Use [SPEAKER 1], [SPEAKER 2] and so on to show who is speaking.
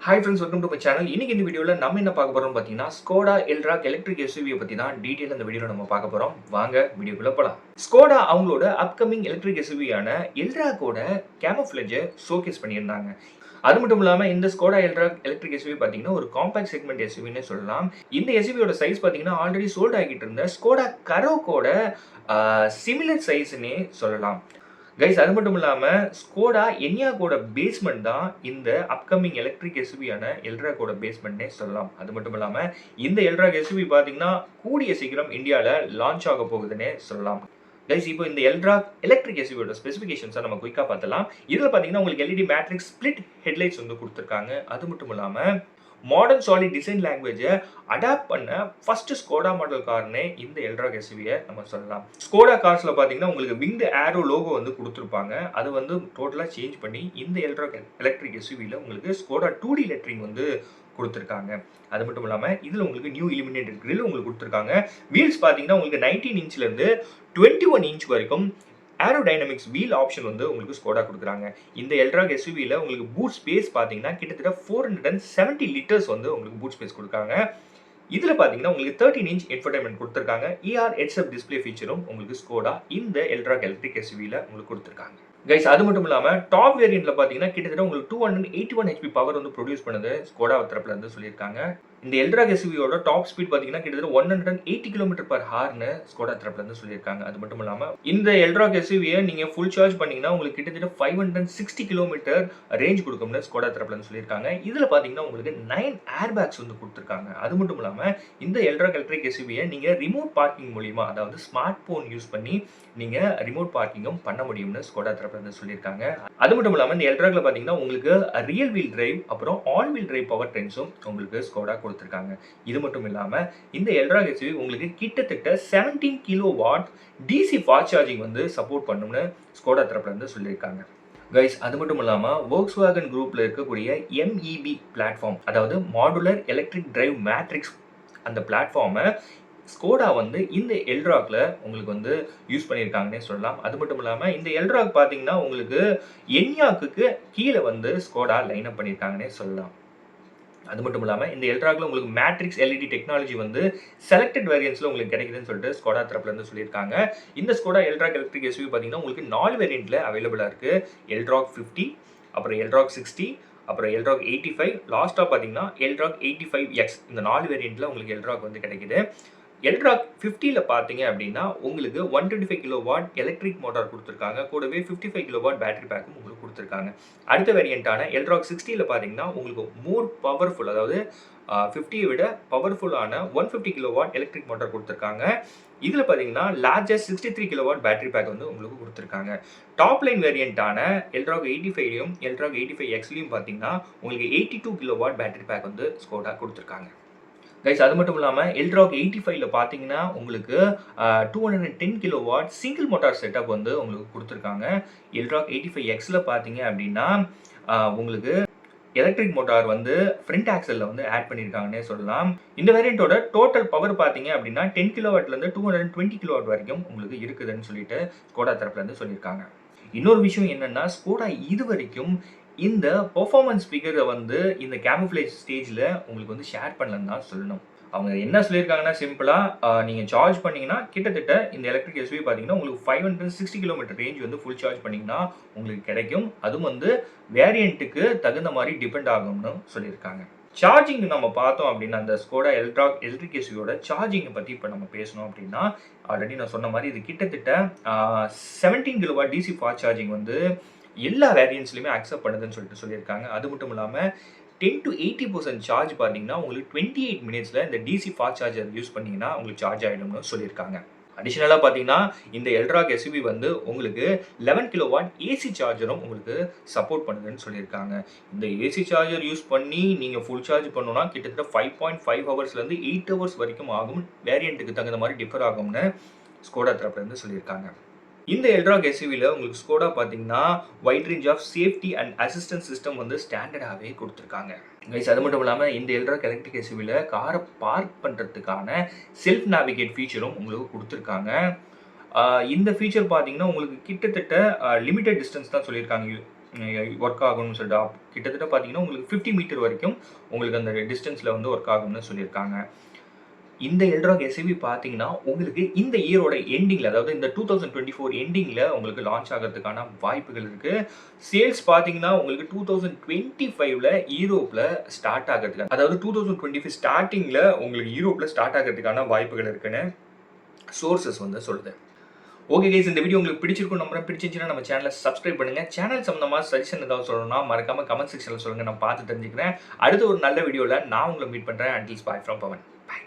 [SPEAKER 1] Hi friends, welcome to my channel. இன்னைக்கு இந்த வீடியோவில் நம்ம என்ன பார்க்க போறோம்னு பார்த்தீங்கன்னா, ஸ்கோடா எல்ட்ராக் எலக்ட்ரிக் எஸ்யூவியை பற்றி தான் டீட்டெயில் இந்த வீடியோவில் நம்ம பார்க்க போகிறோம். வாங்க வீடியோக்குள்ளே போகலாம். ஸ்கோடா அவங்களோட அப்கமிங் எலக்ட்ரிக் எஸ்யூவியான எல்ட்ராக்கோட கேமோஃப்ளேஜை ஷோகேஸ் பண்ணியிருந்தாங்க. அது மட்டும் இல்லாமல் இந்த ஸ்கோடா எல்ட்ராக் எலக்ட்ரிக் எஸ்யூவி பார்த்தீங்கன்னா ஒரு காம்பாக்ட் செக்மெண்ட் எஸ்யூவின்னு சொல்லலாம். இந்த எஸ்யூவியோட சைஸ் பார்த்தீங்கன்னா ஆல்ரெடி சோல்ட் ஆகிட்டு இருந்த ஸ்கோடா கரோக்கோட சிமிலர் சைஸ்ன்னே சொல்லலாம். கைஸ், அது மட்டும் இல்லாமல் ஸ்கோடா என்யாக்கோட பேஸ்மெண்ட் தான் இந்த அப்கமிங் எலக்ட்ரிக் எஸ்யூவியான எல்ட்ராக்கோட பேஸ்மெண்ட்னே சொல்லலாம். அது மட்டும் இல்லாமல் இந்த எல்ட்ராக் எஸ்யூவி பார்த்தீங்கன்னா கூடிய சீக்கிரம் இந்தியாவில் லான்ச் ஆக போகுதுன்னே சொல்லலாம். கைஸ், இப்போ இந்த எல்ட்ராக் எலக்ட்ரிக் எஸ்யூவியோட ஸ்பெசிஃபிகேஷன்ஸை நம்ம குயிக்காக பார்த்தலாம். இதில் பார்த்தீங்கன்னா உங்களுக்கு எல்இடி மேட்ரிக்ஸ் ஸ்பிளிட் ஹெட்லைட்ஸ் வந்து கொடுத்துருக்காங்க. அது மட்டும் இல்லாமல் மாடர்ன் சாலிட் டிசைன் லாங்குவேஜை அடாப்ட் பண்ண ஃபர்ஸ்ட் ஸ்கோடா மாடல் கார்னே இந்த எல்ட்ராக் எஸ்யூவியை நம்ம சொல்லலாம். ஸ்கோடா கார்ஸில் பார்த்தீங்கன்னா உங்களுக்கு விங்டு ஏரோ லோகோ வந்து கொடுத்துருப்பாங்க. அது வந்து டோட்டலாக சேஞ்ச் பண்ணி இந்த எல்ட்ராக் எலக்ட்ரிக் எஸ்யூவியில் உங்களுக்கு ஸ்கோடா 2D லெட்டரிங் வந்து கொடுத்துருக்காங்க. அது மட்டும் இல்லாமல் இதில் உங்களுக்கு நியூ இலுமினேட்டட் கிரில் உங்களுக்கு கொடுத்துருக்காங்க. வீல்ஸ் பார்த்தீங்கன்னா உங்களுக்கு 19 இன்ச்லேருந்து 21 இன்ச் வரைக்கும் ஏரோடைனமிக்ஸ் வீல் ஆப்ஷன் வந்து உங்களுக்கு ஸ்கோடா கொடுக்குறாங்க. இந்த எல்ட்ராக் எஸ்யூவியில் உங்களுக்கு பூட் ஸ்பேஸ் பார்த்தீங்கன்னா கிட்டத்தட்ட 470 லிட்டர்ஸ் வந்து உங்களுக்கு பூட் ஸ்பேஸ் கொடுக்காங்க. இதில் பார்த்தீங்கன்னா உங்களுக்கு 13 இன்ச் இன்ஃபர்டைன்மெண்ட் கொடுத்துருக்காங்க. ஹெட்ஸ்அப் டிஸ்பிளே ஃபீச்சரும் உங்களுக்கு ஸ்கோடா இந்த எல்ட்ராக் எலக்ட்ரிக் எஸ்யூவியில் உங்களுக்கு கொடுத்துருக்காங்க. கைஸ், அது மட்டும் இல்லாமல் டாப் வேரியண்ட்ல பார்த்தீங்கன்னா கிட்டத்தட்ட உங்களுக்கு 281 HP பவர் வந்து ப்ரொடியூஸ் பண்ணுது ஸ்கோடா தரப்புல இருந்து சொல்லியிருக்காங்க. இந்த எல்ட்ராக் எஸ்யூவியோட டாப் ஸ்பீட் பார்த்தீங்கன்னா கிட்டத்தட்ட 180 km/hன்னு ஸ்கோடா தரப்புல இருந்து சொல்லியிருக்காங்க. அது மட்டும் இல்லாமல் இந்த எல்ட்ராக் எஸ்யூவியை நீங்கள் ஃபுல் சார்ஜ் பண்ணீங்கன்னா உங்களுக்கு கிட்டத்தட்ட 560 km ரேஞ்ச் கொடுக்கும்னு ஸ்கோடா தரப்புல இருந்து சொல்லியிருக்காங்க. இதில் பார்த்தீங்கன்னா உங்களுக்கு 9 ஏர் பேக்ஸ் வந்து கொடுத்துருக்காங்க. அது மட்டும் இல்லாமல் இந்த எல்ட்ராக் எலக்ட்ரிக் எஸ்யூவியை நீங்கள் ரிமோட் பார்க்கிங் மூலியமா, அதாவது ஸ்மார்ட் போன் யூஸ் பண்ணி நீங்கள் ரிமோட் பார்க்கிங்கும் பண்ண முடியும்னு ஸ்கோடா தரப்புல இருந்து சொல்லியிருக்காங்க. அது மட்டும் இல்லாமல் இந்த எல்ட்ராக்ல பார்த்தீங்கன்னா உங்களுக்கு ரியல் வீல் டிரைவ் அப்புறம் ஆல் வீல் டிரைவ் பவர் ட்ரெயின்ஸும் உங்களுக்கு ஸ்கோடா கொடுத்துருக்காங்க. இது மட்டும் இல்லாமல் இந்த எல்ட்ராக் எஸ்யூவி உங்களுக்கு கிட்டத்தட்ட 17 கிலோவாட் டிசி ஃபாஸ்ட் சார்ஜிங் வந்து சப்போர்ட் பண்ணும்னு ஸ்கோடா தரப்புல இருந்து சொல்லியிருக்காங்க. கைஸ், அது மட்டும் இல்லாமல் வோக்ஸ்வாகன் குரூப்ல இருக்கக்கூடிய MEB பிளாட்ஃபார்ம், அதாவது மாடுலர் எலக்ட்ரிக் டிரைவ் மேட்ரிக்ஸ், அந்த பிளாட்ஃபார்மை ஸ்கோடா வந்து இந்த எல்ட்ராக்ல உங்களுக்கு வந்து யூஸ் பண்ணியிருக்காங்கன்னே சொல்லலாம். அது மட்டும் இல்லாமல் இந்த எல்ட்ராக் பார்த்தீங்கன்னா உங்களுக்கு என்யாக்கு கீழே வந்து ஸ்கோடா லைன் அப் பண்ணியிருக்காங்கன்னே சொல்லலாம். அது மட்டும் இல்லாமல் இந்த எல்ட்ராக்ல உங்களுக்கு மேட்ரிக்ஸ் LED டெக்னாலஜி வந்து செலக்டட் வேரியன்ட்ஸ்ல உங்களுக்கு கிடைக்குதுன்னு சொல்லிட்டு ஸ்கோடா தரப்புல இருந்து சொல்லியிருக்காங்க. இந்த ஸ்கோடா எல்ட்ராக் எலக்ட்ரிக் எஸ்யூவி பார்த்தீங்கன்னா உங்களுக்கு 4 வேரியண்ட்ல அவைலபிளா இருக்கு. எல்ட்ராக் 50, அப்புறம் எல்ட்ராக் 60, அப்புறம் எல்ட்ராக் 85, லாஸ்ட்டாக பார்த்தீங்கன்னா எல்ட்ராக் 85X. இந்த 4 வேரியண்ட்ல உங்களுக்கு எல்ட்ராக் வந்து கிடைக்குது. எல்ட்ராக் 50ல பார்த்தீங்க அப்படின்னா உங்களுக்கு 125 கிலோவாட் எலக்ட்ரிக் மோட்டார் கொடுத்துருக்காங்க. கூடவே 55 கிலோவாட் பேட்டரி பேக்கும் உங்களுக்கு கொடுத்துருக்காங்க. அடுத்த வேரியண்டான எல்ட்ராக் 60ல பார்த்தீங்கன்னா உங்களுக்கு மோர் பவர்ஃபுல், அதாவது 50யை விட பவர்ஃபுல்லான 150 கிலோவாட் எலக்ட்ரிக் மோட்டார் கொடுத்துருக்காங்க. இதில் பார்த்தீங்கன்னா லார்ஜஸ்ட் 63 கிலோவாட் பேட்டரி பேக் வந்து உங்களுக்கு கொடுத்துருக்காங்க. டாப் லைன் வேரியண்டான எல்ட்ராக் 85லையும் எல்ட்ராக் 85Xலையும் பார்த்தீங்கன்னா உங்களுக்கு 82 கிலோவாட் பேட்டரி பேக் வந்து ஸ்கோடா கொடுத்துருக்காங்க. கைஸ், அது மட்டும் இல்லாமல் எல்ட்ராக் 85ல பார்த்தீங்கன்னா உங்களுக்கு 210 கிலோவாட் சிங்கிள் மோட்டார் செட்டப் வந்து உங்களுக்கு கொடுத்துருக்காங்க. எல்ட்ராக் 85Xல பார்த்தீங்க அப்படின்னா உங்களுக்கு எலக்ட்ரிக் மோட்டார் வந்து ஃப்ரண்ட் ஆக்சலில் வந்து ஆட் பண்ணியிருக்காங்கன்னே சொல்லலாம். இந்த வேரியண்ட்டோட டோட்டல் பவர் பார்த்தீங்க அப்படின்னா 10 கிலோவாட்லேருந்து 220 கிலோவாட் வரைக்கும் உங்களுக்கு இருக்குதுன்னு சொல்லிட்டு ஸ்கோடா தரப்புலேருந்து சொல்லியிருக்காங்க. இன்னொரு விஷயம் என்னன்னா, ஸ்கோடா இது வரைக்கும் இந்த பெர்ஃபார்மன்ஸ் ஃபிகரை வந்து இந்த கேமோஃப்ளேஜ் ஸ்டேஜில் உங்களுக்கு வந்து ஷேர் பண்ணலன்னு தான் சொல்லணும். அவங்க என்ன சொல்லியிருக்காங்கன்னா, சிம்பிளாக நீங்கள் சார்ஜ் பண்ணிங்கன்னா கிட்டத்தட்ட இந்த எலக்ட்ரிக் எஸ்யூவி பார்த்தீங்கன்னா உங்களுக்கு 560 கிலோமீட்டர் ரேஞ்ச் வந்து ஃபுல் சார்ஜ் பண்ணிங்கன்னா உங்களுக்கு கிடைக்கும். அதுவும் வந்து வேரியண்ட்டுக்கு தகுந்த மாதிரி டிபெண்ட் ஆகும்னு சொல்லியிருக்காங்க. சார்ஜிங் நம்ம பார்த்தோம் அப்படின்னா, அந்த ஸ்கோடா எல்ட்ராக் எலக்ட்ரிக் எஸ்யூவியோட சார்ஜிங்கை பற்றி இப்போ நம்ம பேசணும் அப்படின்னா, ஆல்ரெடி நான் சொன்ன மாதிரி இது கிட்டத்தட்ட 17 கிலோவாட் டிசி ஃபாஸ்ட் சார்ஜிங் வந்து எல்லா வேரியன்ட்ஸ்லையுமே அக்செப்ட் பண்ணுதுன்னு சொல்லியிருக்காங்க. அது மட்டும் இல்லாமல் 10 to 80% சார்ஜ் பார்த்தீங்கன்னா உங்களுக்கு 28 மினிட்ஸில் இந்த டிசி ஃபாஸ்ட் சார்ஜர் யூஸ் பண்ணிங்கன்னா உங்களுக்கு சார்ஜ் ஆகிடும்னு சொல்லியிருக்காங்க. அடிஷ்னலாக பார்த்தீங்கன்னா இந்த எல்ட்ராக் எஸ்யூவி வந்து உங்களுக்கு 11 கிலோவாட் ஏசி சார்ஜரும் உங்களுக்கு சப்போர்ட் பண்ணுதுன்னு சொல்லியிருக்காங்க. இந்த ஏசி சார்ஜர் யூஸ் பண்ணி நீங்கள் ஃபுல் சார்ஜ் பண்ணணும்னா கிட்டத்தட்ட 5.5 ஹவர்ஸ்லேருந்து 8 ஹவர்ஸ் வரைக்கும் ஆகும். வேரியண்ட்டுக்கு தகுந்த மாதிரி டிஃபர் ஆகும்னு ஸ்கோடா தரப்புலேருந்து சொல்லியிருக்காங்க. இந்த எல்ட்ராக் எஸ்யூவியில் உங்களுக்கு ஸ்கோடா பார்த்தீங்கன்னா wide range of safety and assistance system வந்து ஸ்டாண்டர்டாகவே கொடுத்துருக்காங்க. கைஸ், அது மட்டும் இல்லாமல் இந்த எல்ட்ராக் எலக்ட்ரிக் எஸ்யூவியில் காரை பார்க் பண்ணுறதுக்கான செல்ஃப் நேவிகேட் ஃபீச்சரும் உங்களுக்கு கொடுத்துருக்காங்க. இந்த ஃபீச்சர் பார்த்தீங்கன்னா உங்களுக்கு கிட்டத்தட்ட லிமிட்டட் டிஸ்டன்ஸ் தான் சொல்லியிருக்காங்க ஒர்க் ஆகும்னு சொல்லிட்டு கிட்டத்தட்ட பார்த்தீங்கன்னா உங்களுக்கு 50 மீட்டர் வரைக்கும் உங்களுக்கு அந்த டிஸ்டன்ஸில் வந்து ஒர்க் ஆகும்னு சொல்லியிருக்காங்க. இந்த எல்ட்ராக் எஸ்யூவி பார்த்தீங்கன்னா, உங்களுக்கு இந்த இயரோட எண்டிங்ல அதாவது இந்த 2024 எண்டிங்ல உங்களுக்கு லான்ச் ஆகறதுக்கான வாய்ப்புகள் இருக்கு. சேல்ஸ் பார்த்தீங்கன்னா, உங்களுக்கு 2025ல யூரோப்ல ஸ்டார்ட் ஆகறதுக்கு அதாவது 2025 ஸ்டார்ட்டிங்ல உங்களுக்கு யூரோப்ல ஸ்டார்ட் ஆகறதுக்கான வாய்ப்புகள் இருக்குன்னு சோர்சஸ் வந்து சொல்லுது. ஓகே கைஸ், இந்த வீடியோ உங்களுக்கு பிடிச்சிருக்கும் நம்புறேன். பிடிச்சிருந்துச்சுன்னா நம்ம சேனலை சப்ஸ்கிரைப் பண்ணுங்க. சேனல் சம்பந்தமா சஜஷன் ஏதாவது சொல்லணும்னா மறக்காம கமெண்ட் செக்ஷன்ல சொல்லுங்க. நான் பார்த்து தெரிஞ்சுக்கிறேன். அடுத்த ஒரு நல்ல வீடியோல நான் உங்களை மீட் பண்றேன். Until bye from Pavan. By.